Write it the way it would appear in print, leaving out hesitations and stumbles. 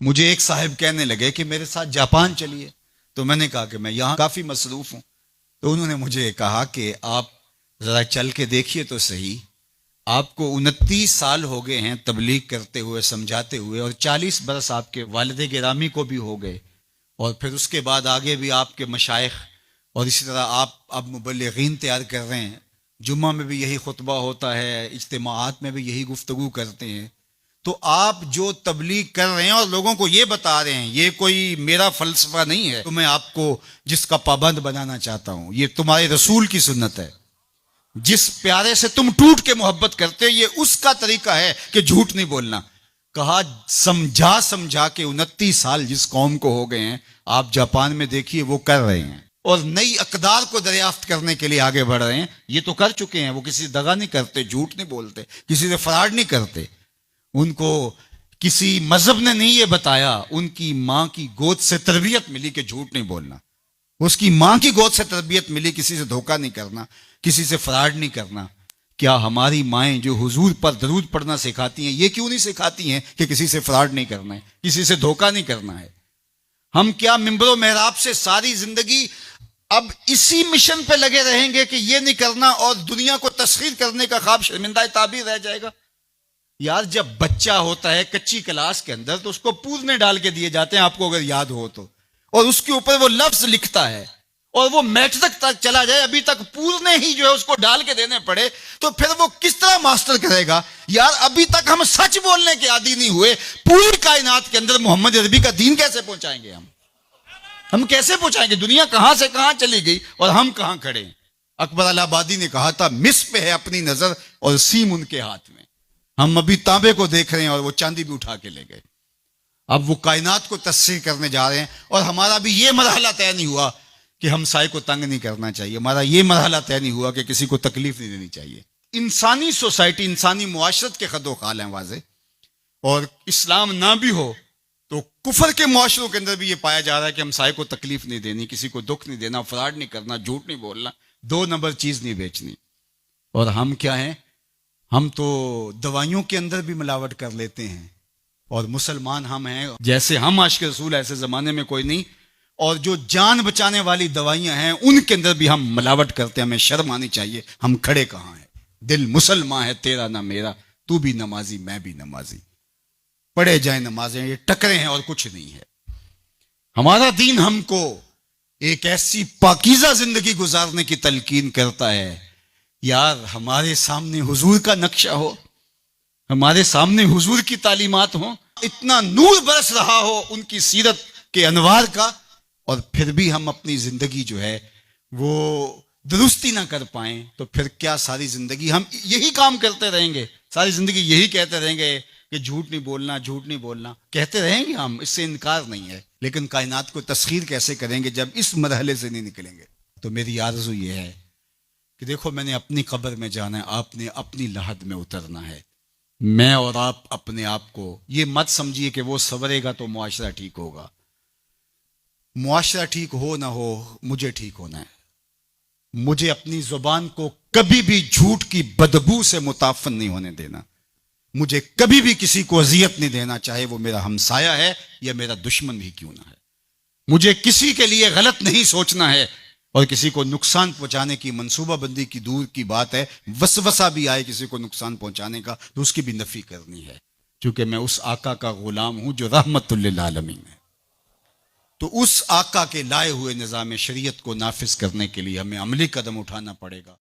मुझे एक साहब कहने लगे कि मेरे साथ जापान चलिए। तो मैंने कहा कि मैं यहाँ काफ़ी मसरूफ़ हूँ। तो उन्होंने मुझे कहा कि आप ज़रा चल के देखिए तो सही, आपको 29 साल हो गए हैं तबलीग करते हुए, समझाते हुए, और 40 बरस आपके वालिद गिरामी को भी हो गए, और फिर उसके बाद आगे भी आपके मशाइख, और इसी तरह आप अब मुबल्लिगीन तैयार कर रहे हैं। जुम्मा में भी यही खुतबा होता है, इज्तिमाआत में भी यही गुफ्तगू करते हैं। तो आप जो तबलीग कर रहे हैं और लोगों को ये बता रहे हैं, ये कोई मेरा फलसफा नहीं है तो मैं आपको जिसका पाबंद बनाना चाहता हूं, ये तुम्हारे रसूल की सुन्नत है। जिस प्यारे से तुम टूट के मोहब्बत करते हो, ये उसका तरीका है कि झूठ नहीं बोलना। कहा समझा समझा के 29 साल जिस कौम को हो गए हैं, आप जापान में देखिए वो कर रहे हैं, और नई अकदार को दरियाफ्त करने के लिए आगे बढ़ रहे हैं। ये तो कर चुके हैं, वो किसी से दगा नहीं करते, झूठ नहीं बोलते, किसी से फराड नहीं करते। उनको किसी मजहब ने नहीं ये बताया, उनकी मां की गोद से तरबियत मिली कि झूठ नहीं बोलना। उसकी मां की गोद से तरबियत मिली किसी से धोखा नहीं करना, किसी से फराड नहीं करना। क्या हमारी माएं जो हुजूर पर दरूद पढ़ना सिखाती हैं, ये क्यों नहीं सिखाती हैं कि किसी से फराड नहीं करना है, किसी से धोखा नहीं करना है? हम क्या मिंबरो मेहराब से सारी जिंदगी अब इसी मिशन पे लगे रहेंगे कि ये नहीं करना, और दुनिया को तस्खीर करने का ख्वाब शर्मिंदा ताबीर रह जाएगा? यार, जब बच्चा होता है कच्ची क्लास के अंदर तो उसको पूरने डाल के दिए जाते हैं, आपको अगर याद हो तो, और उसके ऊपर वो लफ्ज लिखता है, और वो मैट्रिक तक चला जाए, अभी तक पूरने ही जो है उसको डाल के देने पड़े, तो फिर वो किस तरह मास्टर करेगा? यार, अभी तक हम सच बोलने के आदी नहीं हुए। पूरी कायनात के अंदर मोहम्मद अरबी का दीन कैसे पहुंचाएंगे हम कैसे पहुंचाएंगे? दुनिया कहां से कहां चली गई और हम कहां खड़े हैं? अकबर अलाहाबादी ने कहा था, मिस पे है अपनी नजर और सीम उनके हाथ में। हम अभी तांबे को देख रहे हैं और वो चांदी भी उठा के ले गए। अब वो कायनात को तस्सीर करने जा रहे हैं, और हमारा भी ये मरहला तय नहीं हुआ कि हम साए को तंग नहीं करना चाहिए, हमारा ये मरहला तय नहीं हुआ कि किसी को तकलीफ नहीं देनी चाहिए। इंसानी सोसाइटी, इंसानी मुआशरत के खदो खाल हैं वाजे, और इस्लाम ना भी हो तो कुफर के मुआशरों के अंदर भी ये पाया जा रहा है कि हम साए को तकलीफ नहीं देनी, किसी को दुख नहीं देना, फ्रॉड नहीं करना, झूठ नहीं बोलना, 2 नंबर चीज नहीं बेचनी। और हम क्या हैं? हम तो दवाइयों के अंदर भी मिलावट कर लेते हैं, और मुसलमान हम हैं, जैसे हम आशिक रसूल ऐसे जमाने में कोई नहीं। और जो जान बचाने वाली दवाइयां हैं उनके अंदर भी हम मिलावट करते हैं। हमें शर्म आनी चाहिए, हम खड़े कहां हैं? दिल मुसलमान है तेरा ना मेरा, तू भी नमाजी मैं भी नमाजी, पढ़े जाए नमाजें, ये टकरे हैं और कुछ नहीं है। हमारा दीन हमको एक ऐसी पाकीज़ा जिंदगी गुजारने की तलकीन करता है। यार, हमारे सामने हुजूर का नक्शा हो, हमारे सामने हुजूर की तालीमात हो, इतना नूर बरस रहा हो उनकी सीरत के अनवार का, और फिर भी हम अपनी जिंदगी जो है वो दुरुस्ती ना कर पाए, तो फिर क्या सारी जिंदगी हम यही काम करते रहेंगे? सारी जिंदगी यही कहते रहेंगे कि झूठ नहीं बोलना, झूठ नहीं बोलना, कहते रहेंगे हम, इससे इनकार नहीं है। लेकिन कायनात को तस्खीर कैसे करेंगे जब इस मरहले से नहीं निकलेंगे? तो मेरी आरज़ू ये है कि देखो, मैंने अपनी कब्र में जाना है, आपने अपनी लहद में उतरना है। मैं और आप अपने आप को ये मत समझिए कि वो संवरेगा तो मुआशरा ठीक होगा। मुआशरा ठीक हो ना हो, मुझे ठीक होना है। मुझे अपनी जुबान को कभी भी झूठ की बदबू से मुताफन नहीं होने देना। मुझे कभी भी किसी को अजियत नहीं देना, चाहे वो मेरा हमसाया है या मेरा दुश्मन भी क्यों ना है। मुझे किसी के लिए गलत नहीं सोचना है, और किसी को नुकसान पहुंचाने की मंसूबाबंदी की दूर की बात है, वसवसा भी आए किसी को नुकसान पहुंचाने का तो उसकी भी नफी करनी है, क्योंकि मैं उस आका का गुलाम हूं जो रहमतुल लिल आलमीन है। तो उस आका के लाए हुए निज़ाम शरीयत को नाफिज करने के लिए हमें अमली कदम उठाना पड़ेगा।